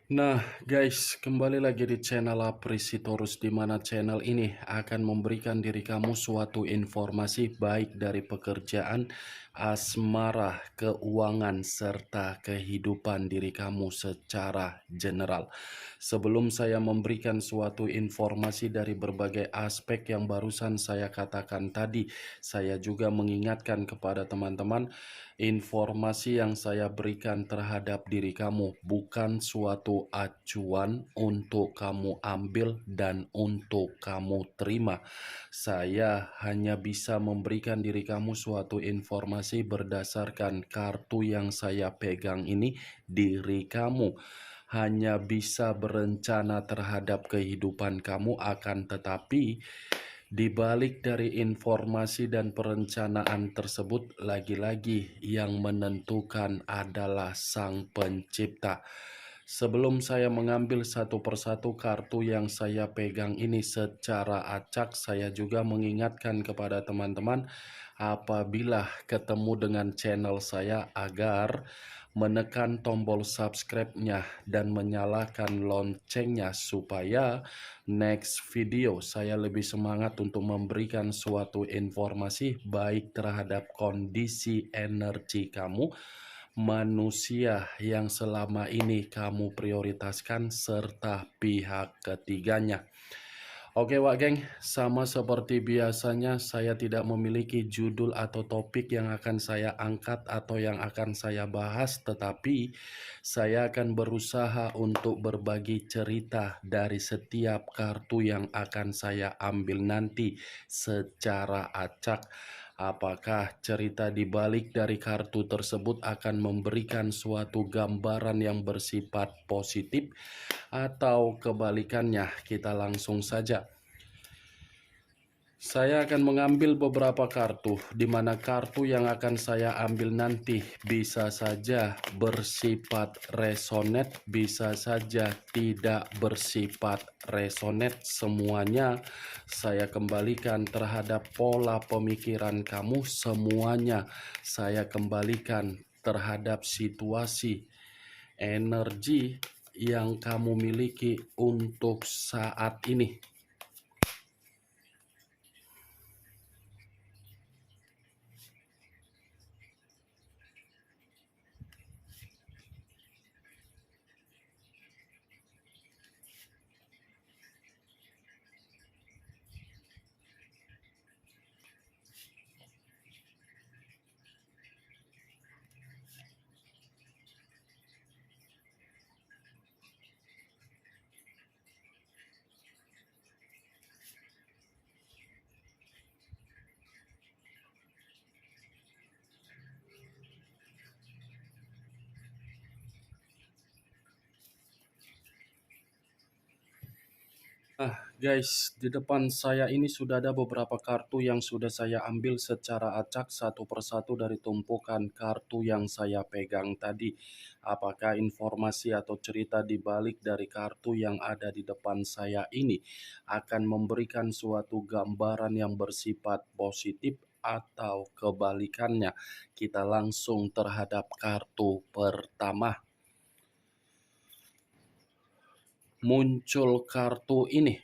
Nah, guys, kembali lagi di channel Aprisitorus, di mana channel ini akan memberikan diri kamu suatu informasi baik dari pekerjaan, asmara, keuangan, serta kehidupan diri kamu secara general. Sebelum saya memberikan suatu informasi dari berbagai aspek yang barusan saya katakan tadi, saya juga mengingatkan kepada teman-teman, informasi yang saya berikan terhadap diri kamu bukan suatu acuan untuk kamu ambil dan untuk kamu terima. Saya hanya bisa memberikan diri kamu suatu informasi berdasarkan kartu yang saya pegang ini. Diri kamu hanya bisa berencana terhadap kehidupan kamu, akan tetapi di balik dari informasi dan perencanaan tersebut, lagi-lagi yang menentukan adalah Sang Pencipta. Sebelum saya mengambil satu persatu kartu yang saya pegang ini secara acak, saya juga mengingatkan kepada teman-teman apabila ketemu dengan channel saya agar menekan tombol subscribe-nya dan menyalakan loncengnya supaya next video saya lebih semangat untuk memberikan suatu informasi baik terhadap kondisi energi kamu, manusia yang selama ini kamu prioritaskan, serta pihak ketiganya. Oke Wak Geng, sama seperti biasanya saya tidak memiliki judul atau topik yang akan saya angkat atau yang akan saya bahas, tetapi saya akan berusaha untuk berbagi cerita dari setiap kartu yang akan saya ambil nanti secara acak. Apakah cerita di balik dari kartu tersebut akan memberikan suatu gambaran yang bersifat positif atau kebalikannya? Kita langsung saja. Saya akan mengambil beberapa kartu, di mana kartu yang akan saya ambil nanti bisa saja bersifat resonate, bisa saja tidak bersifat resonate. Semuanya saya kembalikan terhadap pola pemikiran kamu, semuanya saya kembalikan terhadap situasi energi yang kamu miliki untuk saat ini. Nah, guys, di depan saya ini sudah ada beberapa kartu yang sudah saya ambil secara acak satu persatu dari tumpukan kartu yang saya pegang tadi. Apakah informasi atau cerita di balik dari kartu yang ada di depan saya ini akan memberikan suatu gambaran yang bersifat positif atau kebalikannya? Kita langsung terhadap kartu pertama. Muncul kartu ini.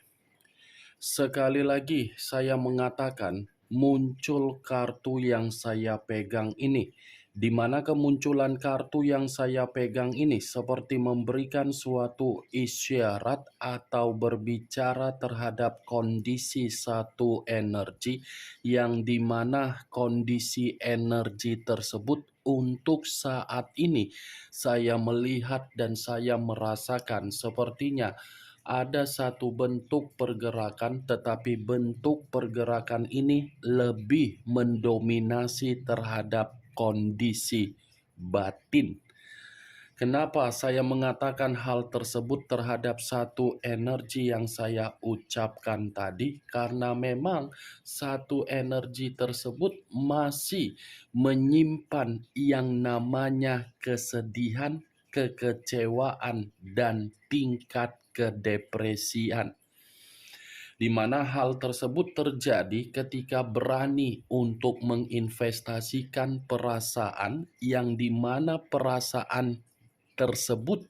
Sekali lagi saya mengatakan, muncul kartu yang saya pegang ini, di mana kemunculan kartu yang saya pegang ini seperti memberikan suatu isyarat atau berbicara terhadap kondisi satu energi, yang dimana kondisi energi tersebut untuk saat ini saya melihat dan saya merasakan sepertinya ada satu bentuk pergerakan, tetapi bentuk pergerakan ini lebih mendominasi terhadap kondisi batin. Kenapa saya mengatakan hal tersebut terhadap satu energi yang saya ucapkan tadi? Karena memang satu energi tersebut masih menyimpan yang namanya kesedihan, kekecewaan, dan tingkat kedepresian, di mana hal tersebut terjadi ketika berani untuk menginvestasikan perasaan, yang dimana perasaan tersebut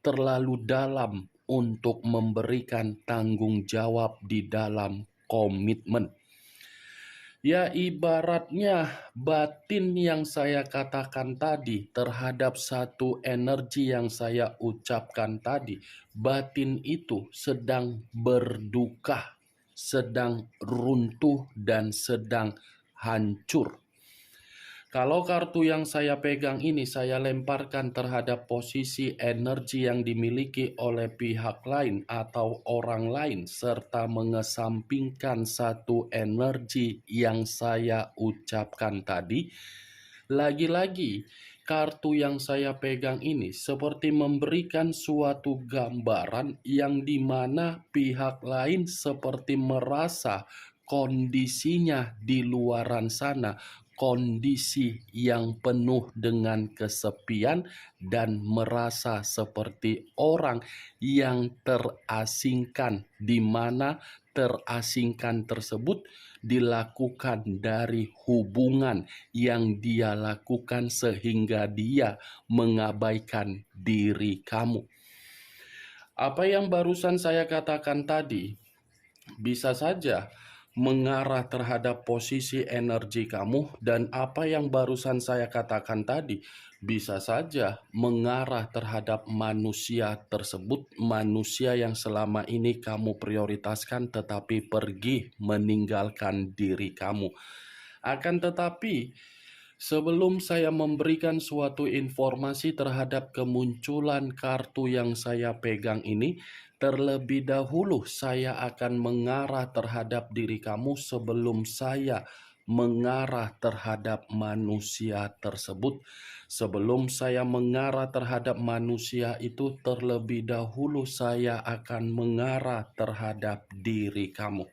terlalu dalam untuk memberikan tanggung jawab di dalam komitmen. Ya, ibaratnya batin yang saya katakan tadi terhadap satu energi yang saya ucapkan tadi, batin itu sedang berduka, sedang runtuh dan sedang hancur. Kalau kartu yang saya pegang ini saya lemparkan terhadap posisi energi yang dimiliki oleh pihak lain atau orang lain, serta mengesampingkan satu energi yang saya ucapkan tadi, lagi-lagi kartu yang saya pegang ini seperti memberikan suatu gambaran yang dimana pihak lain seperti merasa kondisinya di luaran sana, kondisi yang penuh dengan kesepian dan merasa seperti orang yang terasingkan, di mana terasingkan tersebut dilakukan dari hubungan yang dia lakukan sehingga dia mengabaikan diri kamu. Apa yang barusan saya katakan tadi bisa saja mengarah terhadap posisi energi kamu, dan apa yang barusan saya katakan tadi bisa saja mengarah terhadap manusia tersebut, manusia yang selama ini kamu prioritaskan tetapi pergi meninggalkan diri kamu. Akan tetapi sebelum saya memberikan suatu informasi terhadap kemunculan kartu yang saya pegang ini, terlebih dahulu saya akan mengarah terhadap diri kamu sebelum saya mengarah terhadap manusia tersebut. Sebelum saya mengarah terhadap manusia itu, terlebih dahulu saya akan mengarah terhadap diri kamu.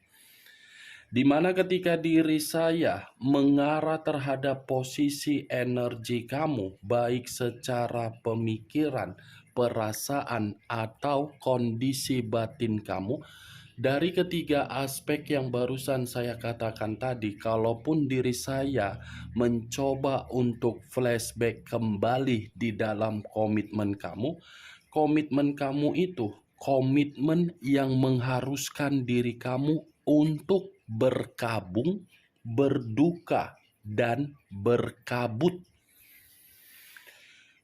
Di mana ketika diri saya mengarah terhadap posisi energi kamu, baik secara pemikiran, perasaan, atau kondisi batin kamu, dari ketiga aspek yang barusan saya katakan tadi, kalaupun diri saya mencoba untuk flashback kembali di dalam komitmen kamu itu komitmen yang mengharuskan diri kamu untuk berkabung, berduka, dan berkabut.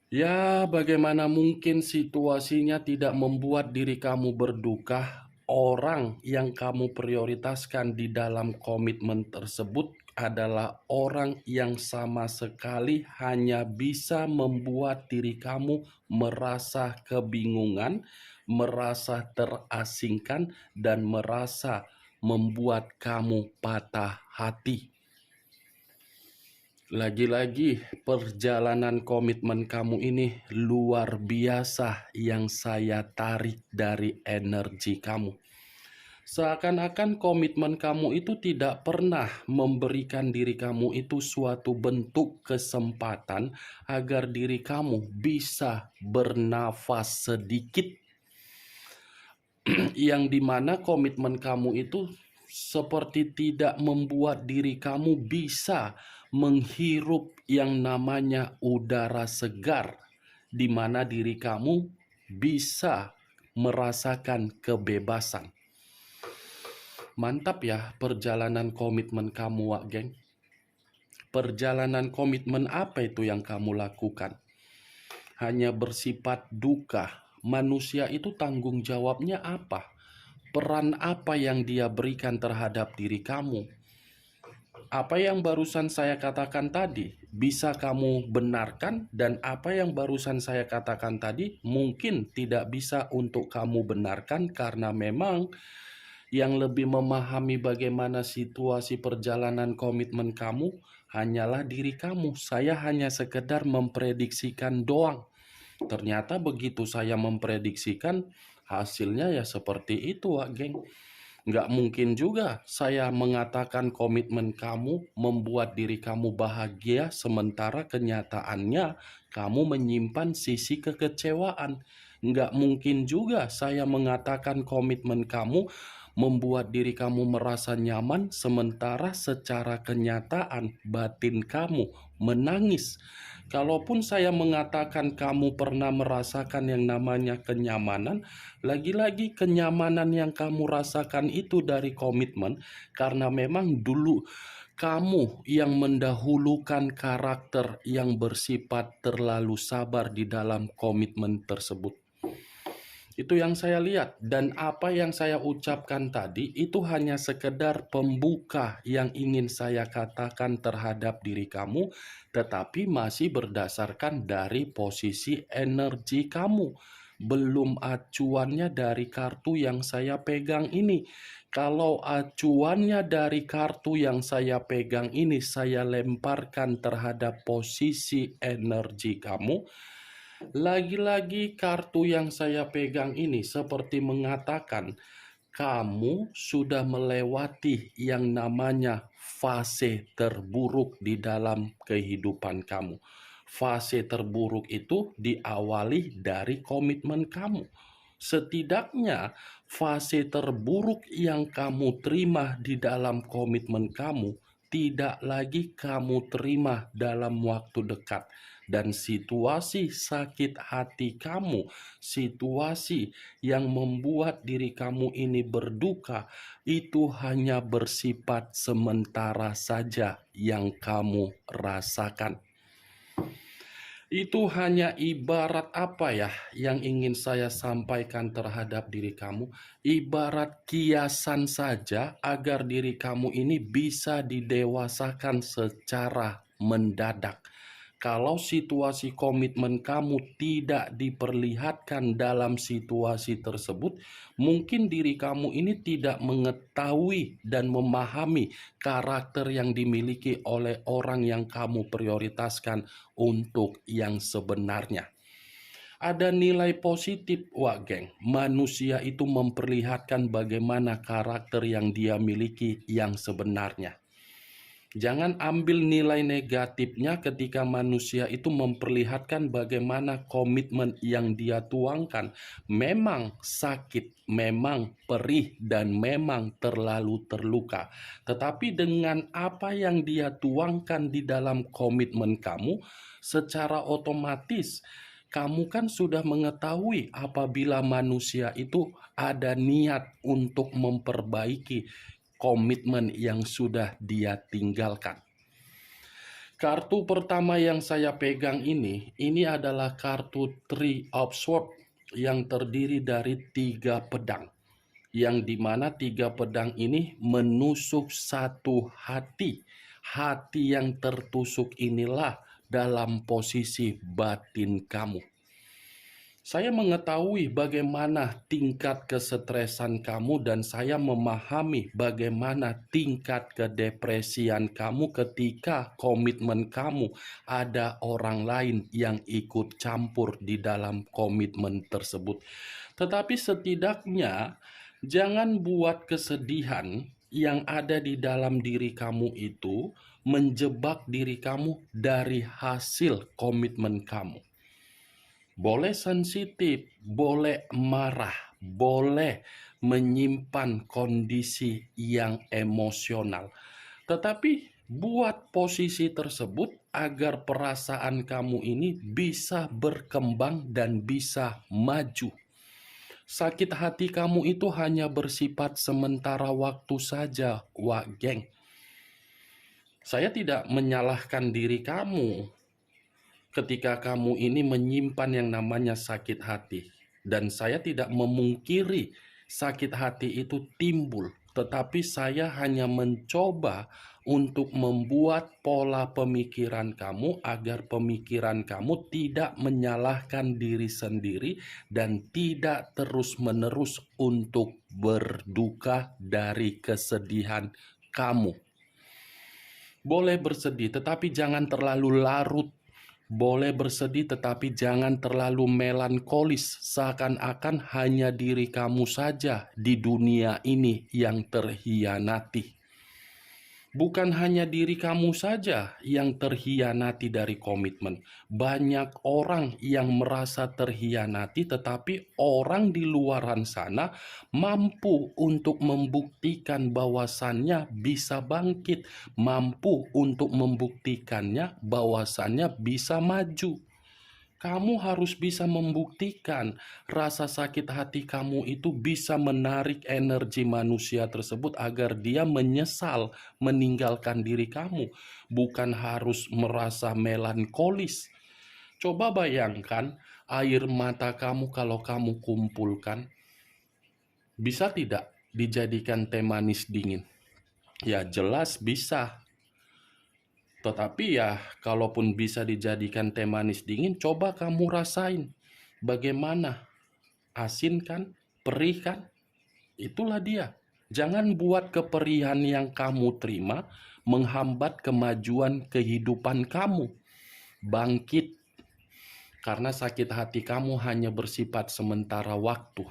Ya, bagaimana mungkin situasinya tidak membuat diri kamu berduka? Orang yang kamu prioritaskan di dalam komitmen tersebut adalah orang yang sama sekali hanya bisa membuat diri kamu merasa kebingungan, merasa terasingkan, dan merasa membuat kamu patah hati. Lagi-lagi perjalanan komitmen kamu ini luar biasa yang saya tarik dari energi kamu. Seakan-akan komitmen kamu itu tidak pernah memberikan diri kamu itu suatu bentuk kesempatan agar diri kamu bisa bernafas sedikit. Yang dimana komitmen kamu itu seperti tidak membuat diri kamu bisa menghirup yang namanya udara segar, di mana diri kamu bisa merasakan kebebasan. Mantap ya perjalanan komitmen kamu, Wak Geng. Perjalanan komitmen apa itu yang kamu lakukan? Hanya bersifat duka. Manusia itu tanggung jawabnya apa? Peran apa yang dia berikan terhadap diri kamu? Apa yang barusan saya katakan tadi bisa kamu benarkan, dan apa yang barusan saya katakan tadi mungkin tidak bisa untuk kamu benarkan karena memang yang lebih memahami bagaimana situasi perjalanan komitmen kamu hanyalah diri kamu. Saya hanya sekedar memprediksikan doang. Ternyata begitu saya memprediksikan, hasilnya ya seperti itu, Wak Geng. Nggak mungkin juga saya mengatakan komitmen kamu membuat diri kamu bahagia, sementara kenyataannya kamu menyimpan sisi kekecewaan. Nggak mungkin juga saya mengatakan komitmen kamu membuat diri kamu merasa nyaman, sementara secara kenyataan batin kamu menangis. Kalaupun saya mengatakan kamu pernah merasakan yang namanya kenyamanan, lagi-lagi kenyamanan yang kamu rasakan itu dari komitmen, karena memang dulu kamu yang mendahulukan karakter yang bersifat terlalu sabar di dalam komitmen tersebut. Itu yang saya lihat, dan apa yang saya ucapkan tadi itu hanya sekedar pembuka yang ingin saya katakan terhadap diri kamu, tetapi masih berdasarkan dari posisi energi kamu. Belum acuannya dari kartu yang saya pegang ini. Kalau acuannya dari kartu yang saya pegang ini saya lemparkan terhadap posisi energi kamu, lagi-lagi kartu yang saya pegang ini seperti mengatakan, kamu sudah melewati yang namanya fase terburuk di dalam kehidupan kamu. Fase terburuk itu diawali dari komitmen kamu. Setidaknya fase terburuk yang kamu terima di dalam komitmen kamu tidak lagi kamu terima dalam waktu dekat. Dan situasi sakit hati kamu, situasi yang membuat diri kamu ini berduka, itu hanya bersifat sementara saja yang kamu rasakan. Itu hanya ibarat apa ya yang ingin saya sampaikan terhadap diri kamu? Ibarat kiasan saja agar diri kamu ini bisa didewasakan secara mendadak. Kalau situasi komitmen kamu tidak diperlihatkan dalam situasi tersebut, mungkin diri kamu ini tidak mengetahui dan memahami karakter yang dimiliki oleh orang yang kamu prioritaskan untuk yang sebenarnya. Ada nilai positif, wah geng, manusia itu memperlihatkan bagaimana karakter yang dia miliki yang sebenarnya. Jangan ambil nilai negatifnya ketika manusia itu memperlihatkan bagaimana komitmen yang dia tuangkan. Memang sakit, memang perih, dan memang terlalu terluka. Tetapi dengan apa yang dia tuangkan di dalam komitmen kamu, secara otomatis kamu kan sudah mengetahui apabila manusia itu ada niat untuk memperbaiki komitmen yang sudah dia tinggalkan. Kartu pertama yang saya pegang ini adalah kartu Three of Swords yang terdiri dari 3 pedang. Yang dimana 3 pedang ini menusuk satu hati. Hati yang tertusuk inilah dalam posisi batin kamu. Saya mengetahui bagaimana tingkat kesetresan kamu dan saya memahami bagaimana tingkat kedepresian kamu ketika komitmen kamu ada orang lain yang ikut campur di dalam komitmen tersebut. Tetapi setidaknya jangan buat kesedihan yang ada di dalam diri kamu itu menjebak diri kamu dari hasil komitmen kamu. Boleh sensitif, boleh marah, boleh menyimpan kondisi yang emosional. Tetapi buat posisi tersebut agar perasaan kamu ini bisa berkembang dan bisa maju. Sakit hati kamu itu hanya bersifat sementara waktu saja, wah geng. Saya tidak menyalahkan diri kamu ketika kamu ini menyimpan yang namanya sakit hati. Dan saya tidak memungkiri sakit hati itu timbul. Tetapi saya hanya mencoba untuk membuat pola pemikiran kamu agar pemikiran kamu tidak menyalahkan diri sendiri dan tidak terus-menerus untuk berduka dari kesedihan kamu. Boleh bersedih, tetapi jangan terlalu larut. Boleh bersedih tetapi jangan terlalu melankolis, seakan-akan hanya diri kamu saja di dunia ini yang terhianati. Bukan hanya diri kamu saja yang terhianati dari komitmen. Banyak orang yang merasa terhianati, tetapi orang di luaran sana mampu untuk membuktikan bahwasannya bisa bangkit, mampu untuk membuktikannya bahwasannya bisa maju. Kamu harus bisa membuktikan rasa sakit hati kamu itu bisa menarik energi manusia tersebut agar dia menyesal meninggalkan diri kamu, bukan harus merasa melankolis. Coba bayangkan air mata kamu kalau kamu kumpulkan, bisa tidak dijadikan teh manis dingin? Ya jelas bisa. Tetapi ya, kalaupun bisa dijadikan teh manis dingin, coba kamu rasain. Bagaimana? Asin kan? Perih kan? Itulah dia. Jangan buat keperihan yang kamu terima menghambat kemajuan kehidupan kamu. Bangkit, karena sakit hati kamu hanya bersifat sementara waktu.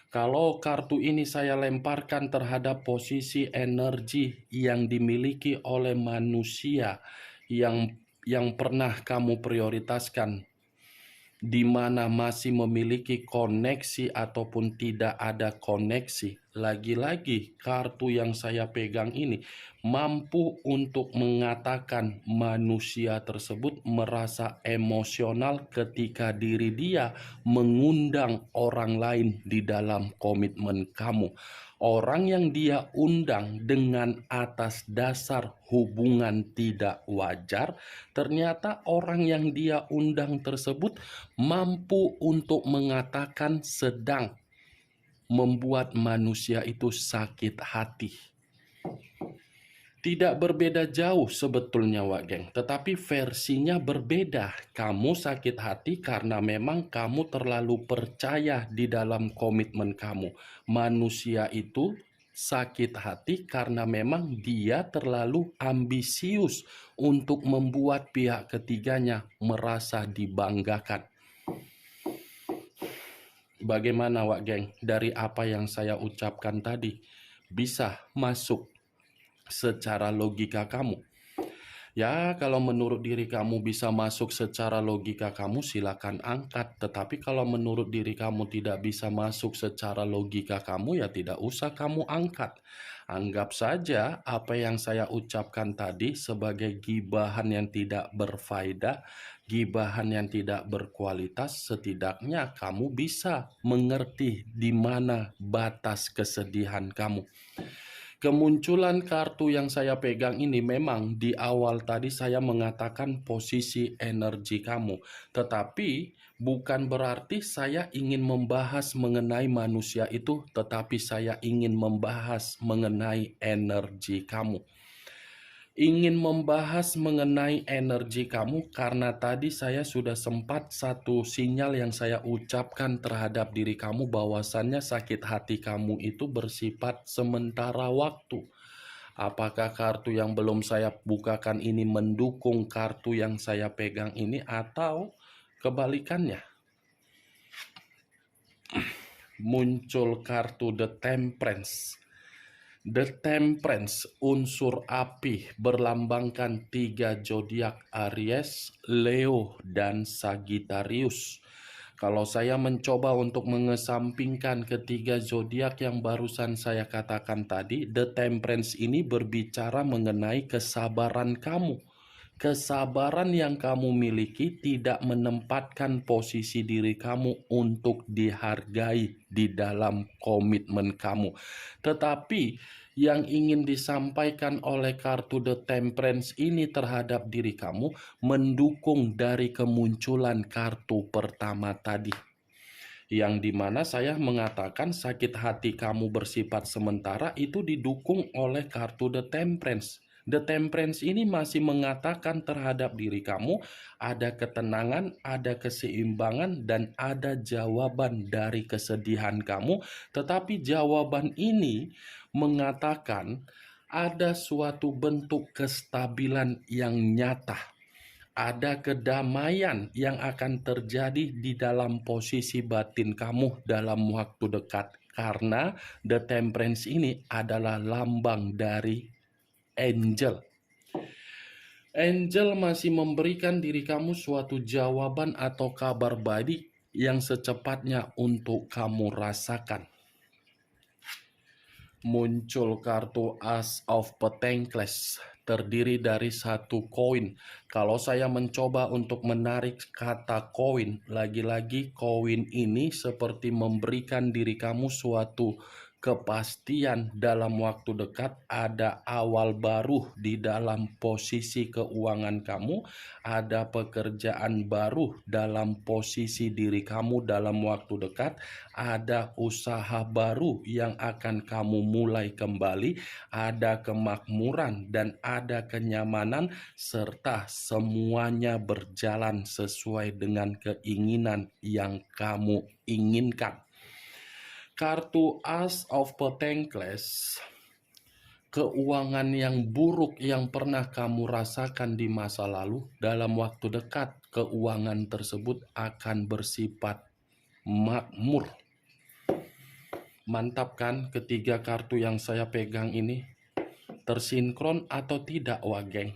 Kalau kartu ini saya lemparkan terhadap posisi energi yang dimiliki oleh manusia yang pernah kamu prioritaskan, di mana masih memiliki koneksi ataupun tidak ada koneksi. Lagi-lagi kartu yang saya pegang ini mampu untuk mengatakan manusia tersebut merasa emosional ketika diri dia mengundang orang lain di dalam komitmen kamu. Orang yang dia undang dengan atas dasar hubungan tidak wajar, ternyata orang yang dia undang tersebut mampu untuk mengatakan sedang membuat manusia itu sakit hati. Tidak berbeda jauh sebetulnya, Wak Geng, tetapi versinya berbeda. Kamu sakit hati karena memang kamu terlalu percaya di dalam komitmen kamu. Manusia itu sakit hati karena memang dia terlalu ambisius untuk membuat pihak ketiganya merasa dibanggakan. Bagaimana, Wak Geng, dari apa yang saya ucapkan tadi? Bisa masuk secara logika kamu? Ya, kalau menurut diri kamu bisa masuk secara logika kamu, silakan angkat. Tetapi kalau menurut diri kamu tidak bisa masuk secara logika kamu, ya tidak usah kamu angkat. Anggap saja apa yang saya ucapkan tadi sebagai gibahan yang tidak berfaedah, gibahan yang tidak berkualitas. Setidaknya kamu bisa mengerti di mana batas kesedihan kamu. Kemunculan kartu yang saya pegang ini memang di awal tadi saya mengatakan posisi energi kamu. Tetapi bukan berarti saya ingin membahas mengenai manusia itu, tetapi saya ingin membahas mengenai energi kamu. Ingin membahas mengenai energi kamu karena tadi saya sudah sempat satu sinyal yang saya ucapkan terhadap diri kamu bahwasannya sakit hati kamu itu bersifat sementara waktu. Apakah kartu yang belum saya bukakan ini mendukung kartu yang saya pegang ini atau kebalikannya? Muncul kartu The Temperance. The Temperance, unsur api, berlambangkan 3 zodiak Aries, Leo, dan Sagittarius. Kalau saya mencoba untuk mengesampingkan ketiga zodiak yang barusan saya katakan tadi, The Temperance ini berbicara mengenai kesabaran kamu. Kesabaran yang kamu miliki tidak menempatkan posisi diri kamu untuk dihargai di dalam komitmen kamu. Tetapi yang ingin disampaikan oleh kartu The Temperance ini terhadap diri kamu mendukung dari kemunculan kartu pertama tadi, yang dimana saya mengatakan sakit hati kamu bersifat sementara itu didukung oleh kartu The Temperance. The Temperance ini masih mengatakan terhadap diri kamu ada ketenangan, ada keseimbangan, dan ada jawaban dari kesedihan kamu. Tetapi jawaban ini mengatakan ada suatu bentuk kestabilan yang nyata. Ada kedamaian yang akan terjadi di dalam posisi batin kamu dalam waktu dekat. Karena The Temperance ini adalah lambang dari angel. Angel masih memberikan diri kamu suatu jawaban atau kabar baik yang secepatnya untuk kamu rasakan. Muncul kartu As of Pentacles, terdiri dari satu koin. Kalau saya mencoba untuk menarik kata koin, lagi-lagi koin ini seperti memberikan diri kamu suatu kepastian dalam waktu dekat. Ada awal baru di dalam posisi keuangan kamu, ada pekerjaan baru dalam posisi diri kamu dalam waktu dekat, ada usaha baru yang akan kamu mulai kembali, ada kemakmuran dan ada kenyamanan, serta semuanya berjalan sesuai dengan keinginan yang kamu inginkan. Kartu As of Pentacles, keuangan yang buruk yang pernah kamu rasakan di masa lalu, dalam waktu dekat keuangan tersebut akan bersifat makmur. Mantap kan ketiga kartu yang saya pegang ini? Tersinkron atau tidak, Wak Geng?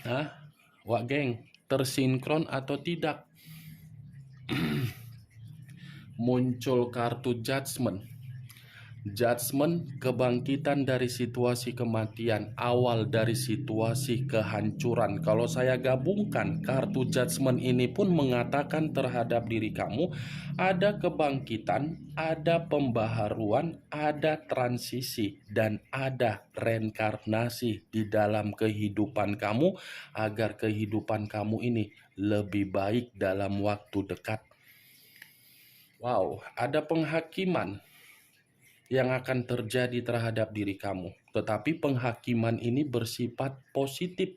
Hah? Wak Geng, tersinkron atau tidak? Muncul kartu Judgment. Judgment, kebangkitan dari situasi kematian, awal dari situasi kehancuran. Kalau saya gabungkan, kartu Judgment ini pun mengatakan terhadap diri kamu, ada kebangkitan, ada pembaharuan, ada transisi, dan ada reinkarnasi di dalam kehidupan kamu, agar kehidupan kamu ini lebih baik dalam waktu dekat. Wow, ada penghakiman yang akan terjadi terhadap diri kamu. Tetapi penghakiman ini bersifat positif.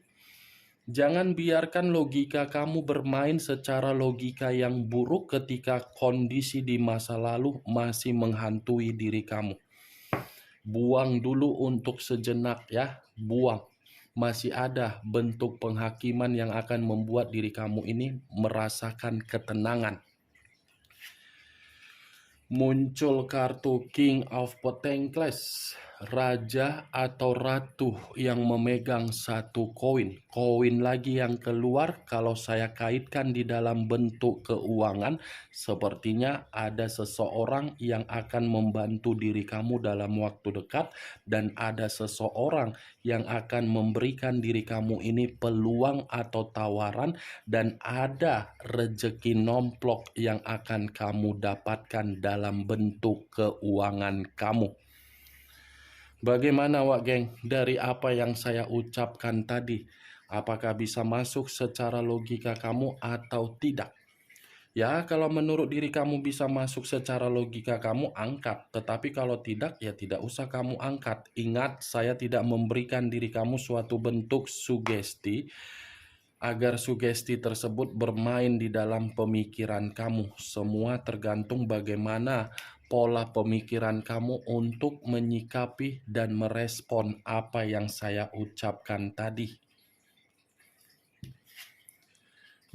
Jangan biarkan logika kamu bermain secara logika yang buruk ketika kondisi di masa lalu masih menghantui diri kamu. Buang dulu untuk sejenak ya, buang. Masih ada bentuk penghakiman yang akan membuat diri kamu ini merasakan ketenangan. Muncul kartu King of Pentacles, raja atau ratu yang memegang satu koin. Koin lagi yang keluar, kalau saya kaitkan di dalam bentuk keuangan, sepertinya ada seseorang yang akan membantu diri kamu dalam waktu dekat, dan ada seseorang yang akan memberikan diri kamu ini peluang atau tawaran, dan ada rezeki nomplok yang akan kamu dapatkan dalam bentuk keuangan kamu. Bagaimana, Wak Geng, dari apa yang saya ucapkan tadi? Apakah bisa masuk secara logika kamu atau tidak? Ya, kalau menurut diri kamu bisa masuk secara logika kamu, angkat. Tetapi kalau tidak, ya tidak usah kamu angkat. Ingat, saya tidak memberikan diri kamu suatu bentuk sugesti, agar sugesti tersebut bermain di dalam pemikiran kamu. Semua tergantung bagaimana pola pemikiran kamu untuk menyikapi dan merespon apa yang saya ucapkan tadi.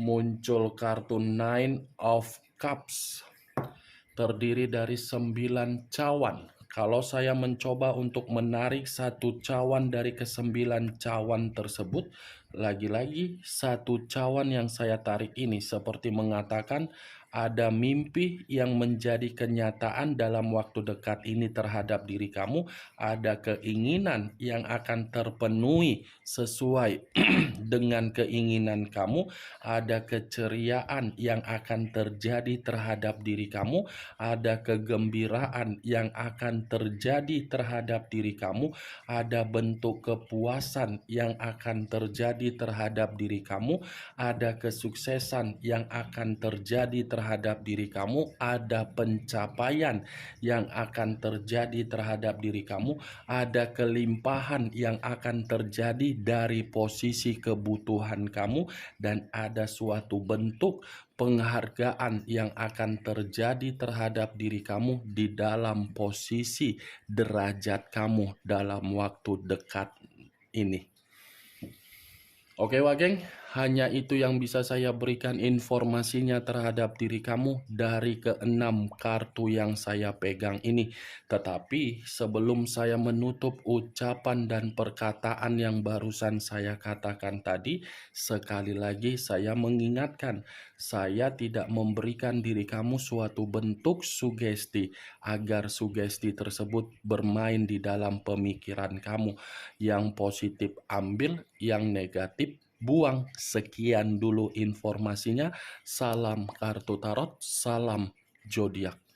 Muncul kartu Nine of Cups, terdiri dari 9 cawan. Kalau saya mencoba untuk menarik satu cawan dari ke-9 cawan tersebut, lagi-lagi satu cawan yang saya tarik ini seperti mengatakan ada mimpi yang menjadi kenyataan dalam waktu dekat ini terhadap diri kamu, ada keinginan yang akan terpenuhi sesuai dengan keinginan kamu, ada keceriaan yang akan terjadi terhadap diri kamu, ada kegembiraan yang akan terjadi terhadap diri kamu, ada bentuk kepuasan yang akan terjadi terhadap diri kamu, ada kesuksesan yang akan terjadi terhadap diri kamu, ada pencapaian yang akan terjadi terhadap diri kamu, ada kelimpahan yang akan terjadi dari posisi kebutuhan kamu, dan ada suatu bentuk penghargaan yang akan terjadi terhadap diri kamu di dalam posisi derajat kamu dalam waktu dekat ini. Oke, Wak Geng, Hanya itu yang bisa saya berikan informasinya terhadap diri kamu dari keenam kartu yang saya pegang ini. Tetapi sebelum saya menutup ucapan dan perkataan yang barusan saya katakan tadi, sekali lagi saya mengingatkan, saya tidak memberikan diri kamu suatu bentuk sugesti agar sugesti tersebut bermain di dalam pemikiran kamu. Yang positif ambil, yang negatif buang. Sekian dulu informasinya. Salam kartu tarot, salam zodiak.